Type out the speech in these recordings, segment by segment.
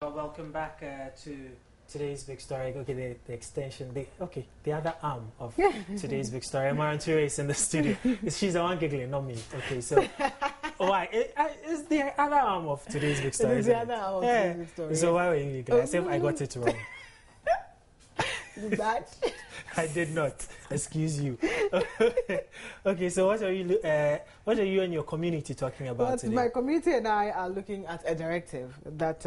Well, welcome back to today's big story. Okay, the extension, the other arm of today's big story. Marantura is in the studio. She's the one giggling, not me. Okay, so why? It's the other arm of today's big story. It is the other arm of today's big story. So why were you giggling? As if I got it wrong. That? I did not. Excuse you. Okay, so what are you and your community talking about today? My community and I are looking at a directive that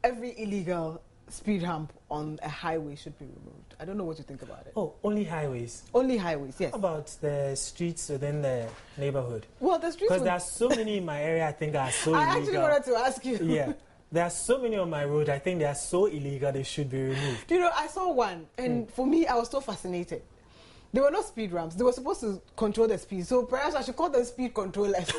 every illegal speed hump on a highway should be removed. I don't know what you think about it. Oh, only highways? Only highways, yes. How about the streets within the neighborhood? Well, the streets... Because there are so many in my area, I think, are so illegal. I actually wanted to ask you. Yeah. There are so many on my road, I think they are so illegal, they should be removed. You know, I saw one, and for me, I was so fascinated. They were not speed ramps. They were supposed to control the speed. So perhaps I should call them speed controllers.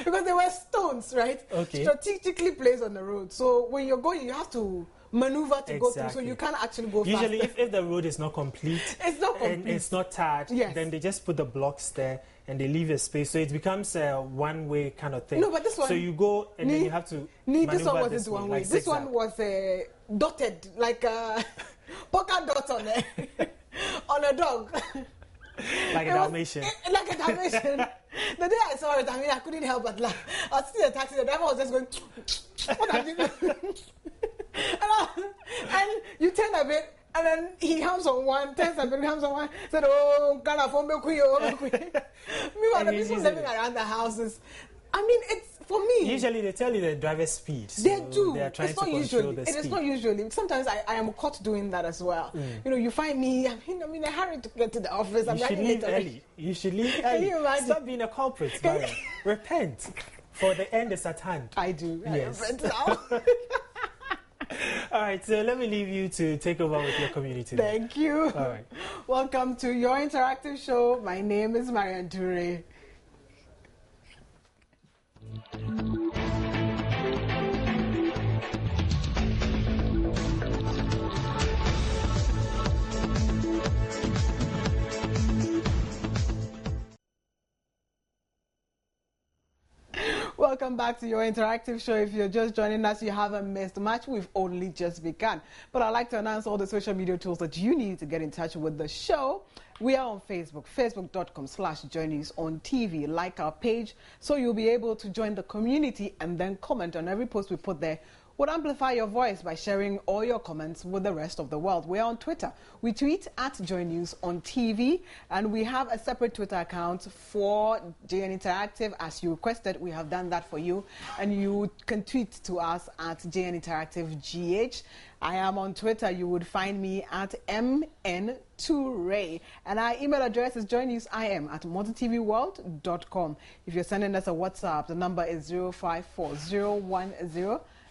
Because they were stones, right? Okay. Strategically placed on the road. So when you're going, you have to maneuver to go through. So you can't actually go fast. Usually, if the road is not complete, and it's not tarred, then they just put the blocks there and they leave a space. So it becomes a one-way kind of thing. No, but this one... So you go and then you have to maneuver this one wasn't one way. Like this one was dotted, like a polka dot on on a dog. Like a Dalmatian. Like a Dalmatian. The day I saw it, I mean, I couldn't help but laugh. I was sitting in the taxi, the driver was just going, what are you doing? And you turn a bit, and then he comes on one, turns a bit, comes on one, said, oh, Ghana, meanwhile, the people living around the houses, I mean, it's, for me... Usually they tell you the driver's speed. So they do. They are trying it's not to usually. the speed. It is not usually. Sometimes I am caught doing that as well. You know, you find me, I'm in a hurry to get to the office. You should leave early. You should leave early. Can you imagine? Stop being a culprit, Maria. Repent. For the end is at hand. I do. Yes. I repent now. All right, so let me leave you to take over with your community. Thank you. All right. Welcome to your interactive show. My name is Marantura. Welcome back to your interactive show. If you're just joining us, you haven't missed much. We've only just begun. But I'd like to announce all the social media tools that you need to get in touch with the show. We are on Facebook, facebook.com/joinnews on TV. Like our page so you'll be able to join the community and then comment on every post we put there. Would amplify your voice by sharing all your comments with the rest of the world. We're on Twitter. We tweet at Joy News on TV, and we have a separate Twitter account for JN Interactive. As you requested, we have done that for you, and you can tweet to us at JN Interactive GH. I am on Twitter. You would find me at MN2Ray, and our email address is joynewsim@multitvworld.com. If you're sending us a WhatsApp, the number is 054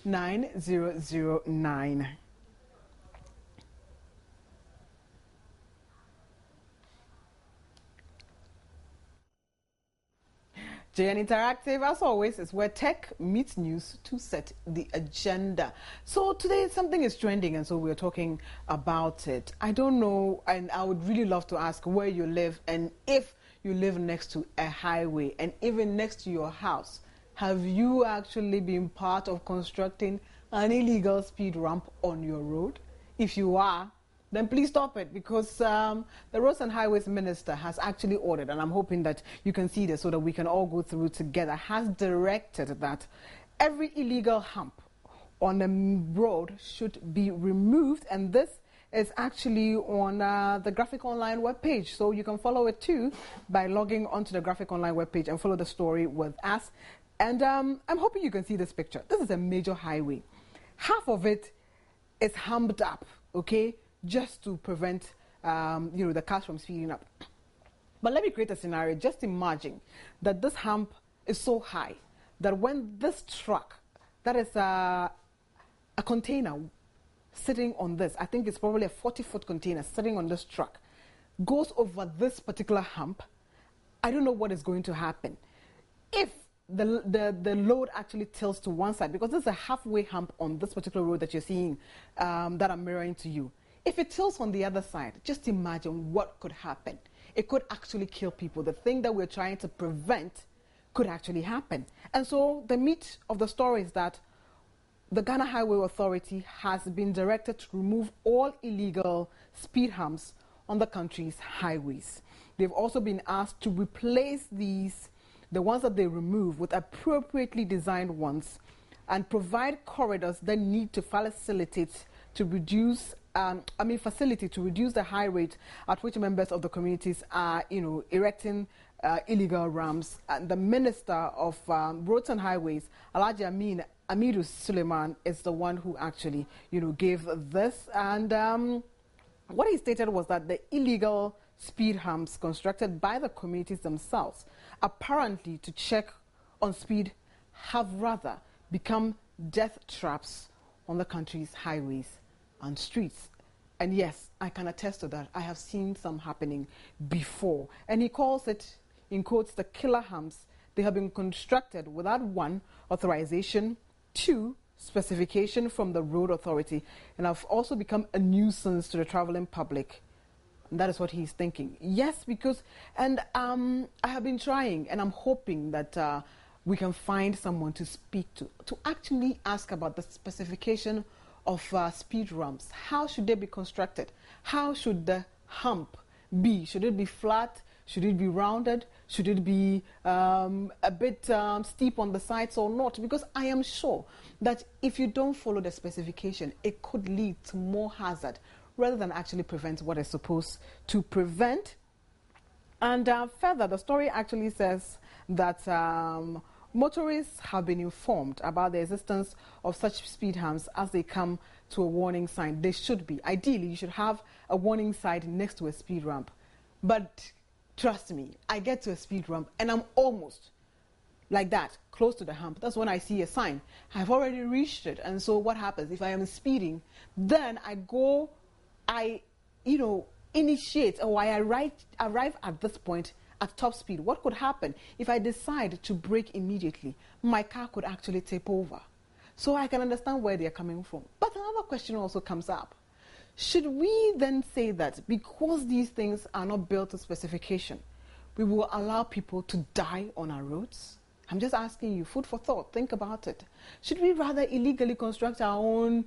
9009. JN Interactive, as always, is where tech meets news to set the agenda. So today something is trending, and so we're talking about it. I don't know, and I would really love to ask where you live, and if you live next to a highway, and even next to your house. Have you actually been part of constructing an illegal speed ramp on your road? If you are, then please stop it, because the Roads and Highways Minister has actually ordered, and I'm hoping that you can see this so that we can all go through together, has directed that every illegal hump on a road should be removed, and this is actually on the Graphic Online webpage. So you can follow it too by logging onto the Graphic Online webpage and follow the story with us. And I'm hoping you can see this picture. This is a major highway. Half of it is humped up, okay, just to prevent you know, the cars from speeding up. But let me create a scenario. Just imagine that this hump is so high that when this truck, that is a container sitting on this, I think it's probably a 40-foot container sitting on this truck, goes over this particular hump, I don't know what is going to happen. If the load actually tilts to one side, because there's a halfway hump on this particular road that you're seeing that I'm mirroring to you. If it tilts on the other side, just imagine what could happen. It could actually kill people. The thing that we're trying to prevent could actually happen. And so the meat of the story is that the Ghana Highway Authority has been directed to remove all illegal speed humps on the country's highways. They've also been asked to replace the ones that they remove, with appropriately designed ones, and provide corridors that need to facilitate to reduce the high rate at which members of the communities are, erecting illegal ramps. And the Minister of Roads and Highways, Alhaji Amidu Suleiman, is the one who actually, gave this. And what he stated was that the illegal speed humps constructed by the communities themselves, apparently to check on speed, have rather become death traps on the country's highways and streets. And yes, I can attest to that. I have seen some happening before. And he calls it, in quotes, the killer humps. They have been constructed without, 1, authorization, 2, specification from the road authority, and have also become a nuisance to the traveling public. And that is what he's thinking. Yes, because, and I have been trying, and I'm hoping that we can find someone to speak to actually ask about the specification of speed ramps. How should they be constructed? How should the hump be? Should it be flat? Should it be rounded? Should it be a bit steep on the sides or not? Because I am sure that if you don't follow the specification, it could lead to more hazard rather than actually prevent what is supposed to prevent. And further, the story actually says that motorists have been informed about the existence of such speed humps as they come to a warning sign. They should be. Ideally, you should have a warning sign next to a speed ramp. But trust me, I get to a speed ramp and I'm almost like that, close to the hump. That's when I see a sign. I've already reached it. And so what happens if I am speeding? Then I initiate, or I arrive at this point at top speed. What could happen if I decide to brake immediately? My car could actually tip over. So I can understand where they're coming from. But another question also comes up. Should we then say that because these things are not built to specification, we will allow people to die on our roads? I'm just asking you, food for thought. Think about it. Should we rather illegally construct our own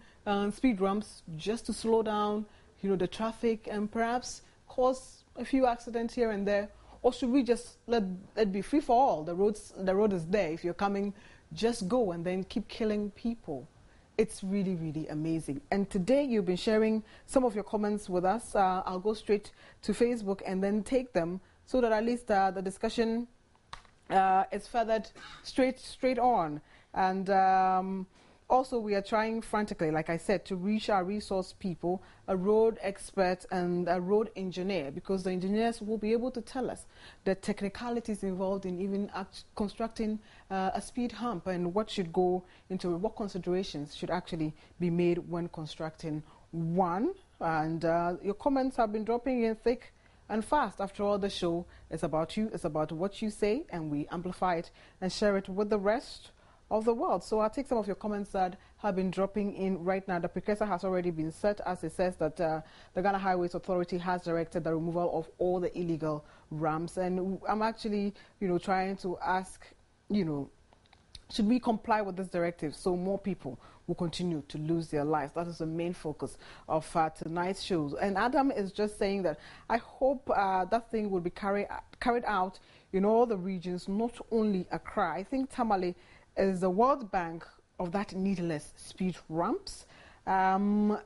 speed ramps just to slow down, the traffic and perhaps cause a few accidents here and there? Or should we just let it be free for all? The road is there. If you're coming, just go and then keep killing people. It's really, really amazing. And today you've been sharing some of your comments with us. I'll go straight to Facebook and then take them so that at least the discussion is furthered straight on. And also, we are trying frantically, like I said, to reach our resource people, a road expert and a road engineer, because the engineers will be able to tell us the technicalities involved in even constructing a speed hump and what should go into it, what considerations should actually be made when constructing one. And your comments have been dropping in thick and fast. After all, the show is about you, it's about what you say, and we amplify it and share it with the rest of the world. So I'll take some of your comments that have been dropping in right now. The precursor has already been set, as it says that the Ghana Highways Authority has directed the removal of all the illegal ramps. And I'm actually, trying to ask, should we comply with this directive so more people will continue to lose their lives? That is the main focus of tonight's shows. And Adam is just saying that I hope that thing will be carried out in all the regions, not only Accra. I think Tamale is the World Bank of that needless speed ramps. Abuga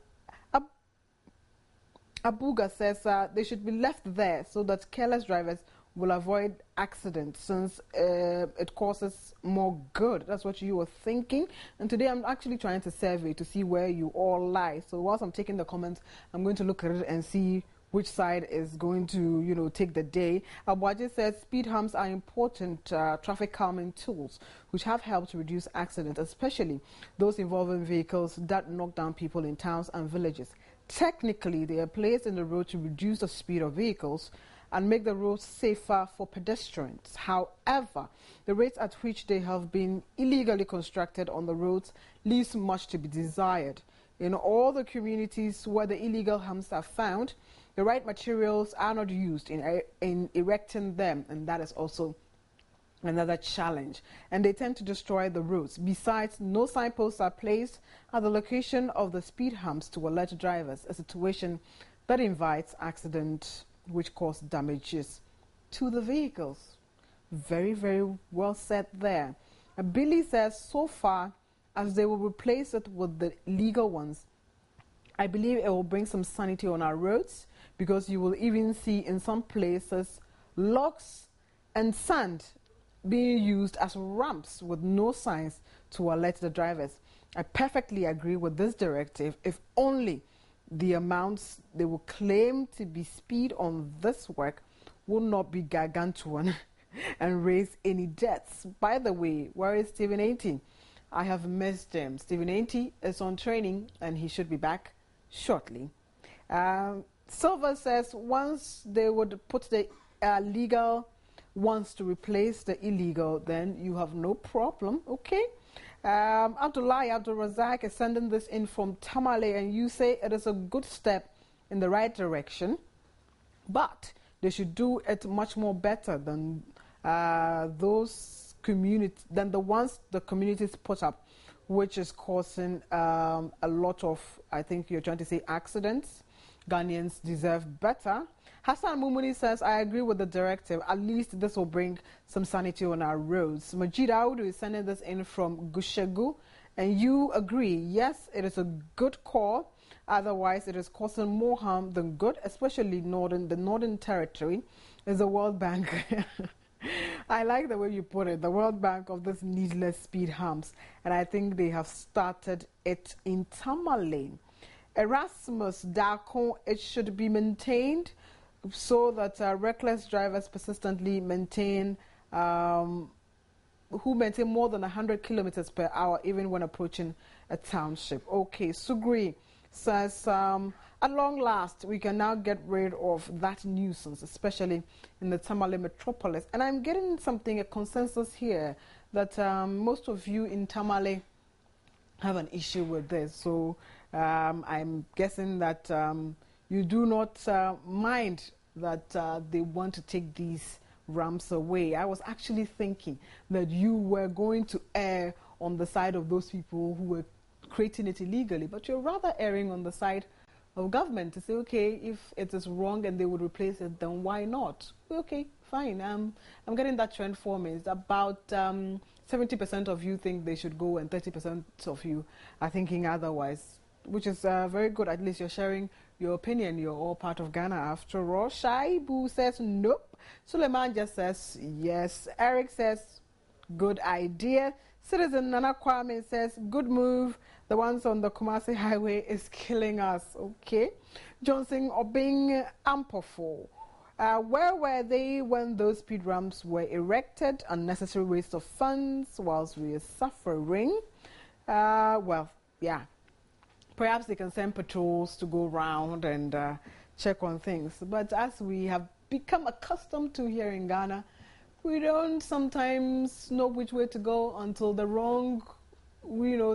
says they should be left there so that careless drivers will avoid accidents, since it causes more good. That's what you were thinking. And today I'm actually trying to survey to see where you all lie. So whilst I'm taking the comments, I'm going to look at it and see which side is going to, take the day. Abuaje says speed humps are important traffic calming tools which have helped reduce accidents, especially those involving vehicles that knock down people in towns and villages. Technically, they are placed in the road to reduce the speed of vehicles and make the roads safer for pedestrians. However, the rates at which they have been illegally constructed on the roads leaves much to be desired. In all the communities where the illegal humps are found, the right materials are not used in erecting them, and that is also Another challenge, and they tend to destroy the roads. Besides, no signposts are placed at the location of the speed humps to alert drivers, a situation that invites accidents which cause damages to the vehicles. Very, very well said there. Billy says, so far as they will replace it with the legal ones, I believe it will bring some sanity on our roads, because you will even see in some places logs and sand being used as ramps with no signs to alert the drivers. I perfectly agree with this directive, if only the amounts they will claim to be speed on this work will not be gargantuan and raise any debts. By the way, where is Stephen 80? I have missed him. Stephen 80 is on training and he should be back shortly. Silver says once they would put the legal wants to replace the illegal, then you have no problem. Okay. Abdullah Abdul Razak is sending this in from Tamale, and you say it is a good step in the right direction, but they should do it much more better than those communities, than the ones the communities put up, which is causing a lot of, I think you're trying to say, accidents. Ghanaians deserve better. Hassan Mumuni says, I agree with the directive. At least this will bring some sanity on our roads. Majid Audu is sending this in from Gushegu, and you agree. Yes, it is a good call. Otherwise, it is causing more harm than good, especially the Northern Territory is the World Bank. I like the way you put it, the World Bank of this needless speed humps. And I think they have started it in Tamale. Erasmus Dako, it should be maintained so that reckless drivers persistently maintain, who maintain more than 100 kilometers per hour even when approaching a township. Okay, Sugri says, at long last, we can now get rid of that nuisance, especially in the Tamale metropolis. And I'm getting something, a consensus here, that most of you in Tamale have an issue with this. So I'm guessing that you do not mind that they want to take these ramps away. I was actually thinking that you were going to err on the side of those people who were creating it illegally, but you're rather erring on the side of government to say, okay, if it is wrong and they would replace it, then why not? Okay, fine. I'm getting that trend forming. It's about 70% of you think they should go and 30% of you are thinking otherwise, which is very good. At least you're sharing your opinion. You're all part of Ghana after all. Shaibu says nope. Suleiman just says yes. Eric says good idea. Citizen Nana Kwame says good move. The ones on the Kumasi Highway is killing us. Okay. Johnson Obing Ampofo. Where were they when those speed ramps were erected? Unnecessary waste of funds whilst we are suffering. Well, yeah. Perhaps they can send patrols to go around and check on things. But as we have become accustomed to here in Ghana, we don't sometimes know which way to go until the wrong,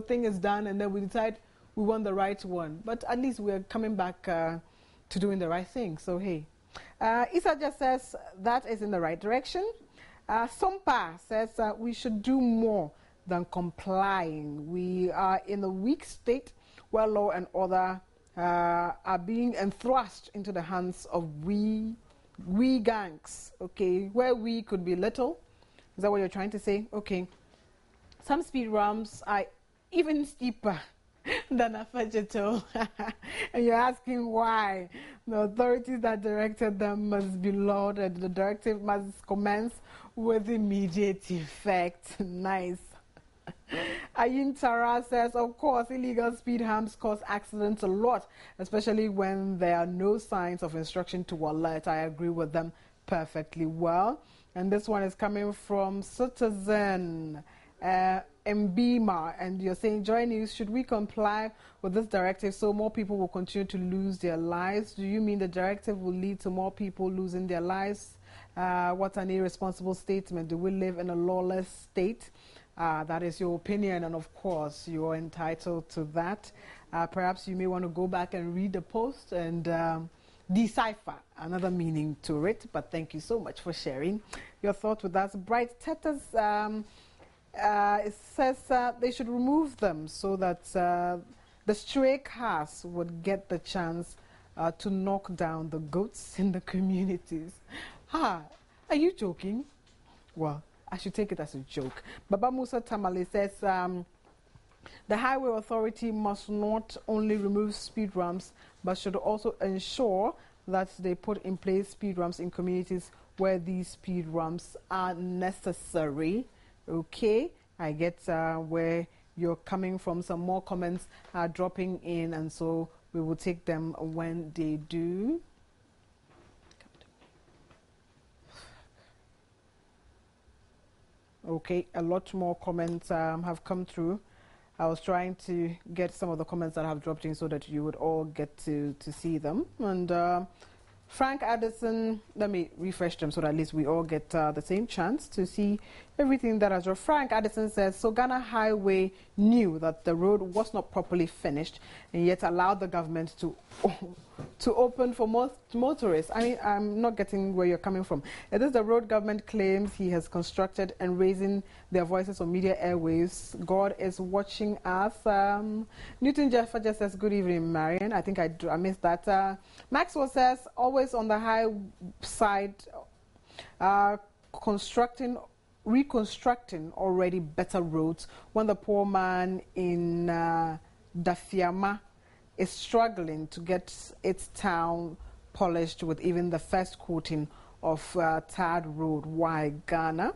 thing is done, and then we decide we want the right one. But at least we're coming back to doing the right thing. So, hey. Isa just says that is in the right direction. Sompa says we should do more than complying. We are in a weak state where law and order are being enthrust into the hands of we gangs, okay, where we could be little. Is that what you're trying to say? Okay. Some speed ramps are even steeper than a vegetal. And you're asking why. The authorities that directed them must be lauded. The directive must commence with immediate effect. Nice. Ayin Tara says, of course, illegal speed humps cause accidents a lot, especially when there are no signs of instruction to alert. I agree with them perfectly well. And this one is coming from Citizen Mbima, and you're saying, Joy News, should we comply with this directive so more people will continue to lose their lives? Do you mean the directive will lead to more people losing their lives? What an irresponsible statement. Do we live in a lawless state? That is your opinion, and of course you are entitled to that. Perhaps you may want to go back and read the post and decipher another meaning to it. But thank you so much for sharing your thoughts with us. Bright Tetas, it says they should remove them so that the stray cars would get the chance to knock down the goats in the communities. Ha! Are you joking? Well, I should take it as a joke. Baba Musa Tamale says the highway authority must not only remove speed ramps, but should also ensure that they put in place speed ramps in communities where these speed ramps are necessary. Okay, I get where you're coming from. Some more comments are dropping in, and so we will take them when they do. Okay, a lot more comments have come through. I was trying to get some of the comments that have dropped in so that you would all get to see them. And Frank Addison, let me refresh them so that at least we all get the same chance to see everything that has dropped. Frank Addison says, so Ghana Highway knew that the road was not properly finished and yet allowed the government to open for most motorists. I mean, I'm not getting where you're coming from. It is the road government claims he has constructed and raising their voices on media airwaves. God is watching us. Newton Jeffer just says, good evening, Marion. I think I missed that. Maxwell says, always on the high side, reconstructing already better roads when the poor man in Dafiama is struggling to get its town polished with even the first coating of tarred road. Why Ghana?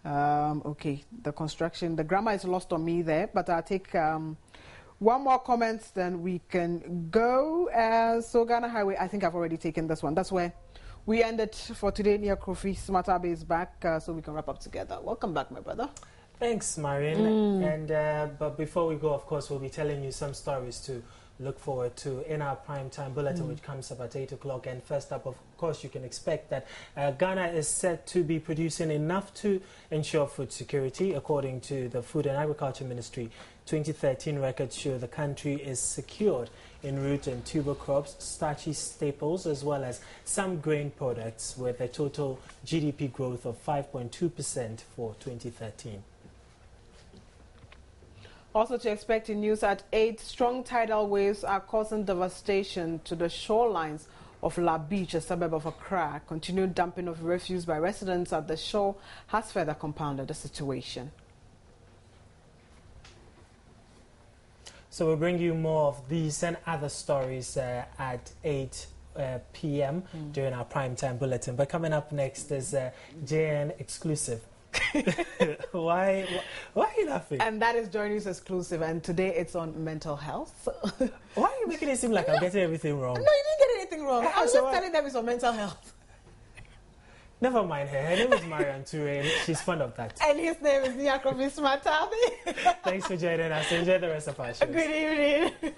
Okay, the construction, the grammar is lost on me there, but I'll take one more comment, then we can go. So Ghana Highway, I think I've already taken this one. That's where we ended for today. Near Kofi Smartabe is back, so we can wrap up together. Welcome back, my brother. Thanks, Marion. And but before we go, of course, we'll be telling you some stories to look forward to in our prime time bulletin, which comes up at 8 o'clock. And first up, of course, you can expect that Ghana is set to be producing enough to ensure food security. According to the Food and Agriculture Ministry, 2013 records show the country is secured in root and tuber crops, starchy staples, as well as some grain products, with a total GDP growth of 5.2% for 2013. Also to expect in news at 8, strong tidal waves are causing devastation to the shorelines of La Beach, a suburb of Accra. Continued dumping of refuse by residents at the shore has further compounded the situation. So we'll bring you more of these and other stories at 8 p.m. during our primetime bulletin. But coming up next is JN Exclusive. Why are you laughing? And that is Joy News Exclusive, and today it's on mental health. Why are you making it seem like I'm getting everything wrong? No, you didn't get anything wrong. I was just telling them it's on mental health. Never mind her. Her name is Marian Ture, and she's fond of that. And his name is Niakovi Smatabi. Thanks for joining us. Enjoy the rest of our show. Good evening.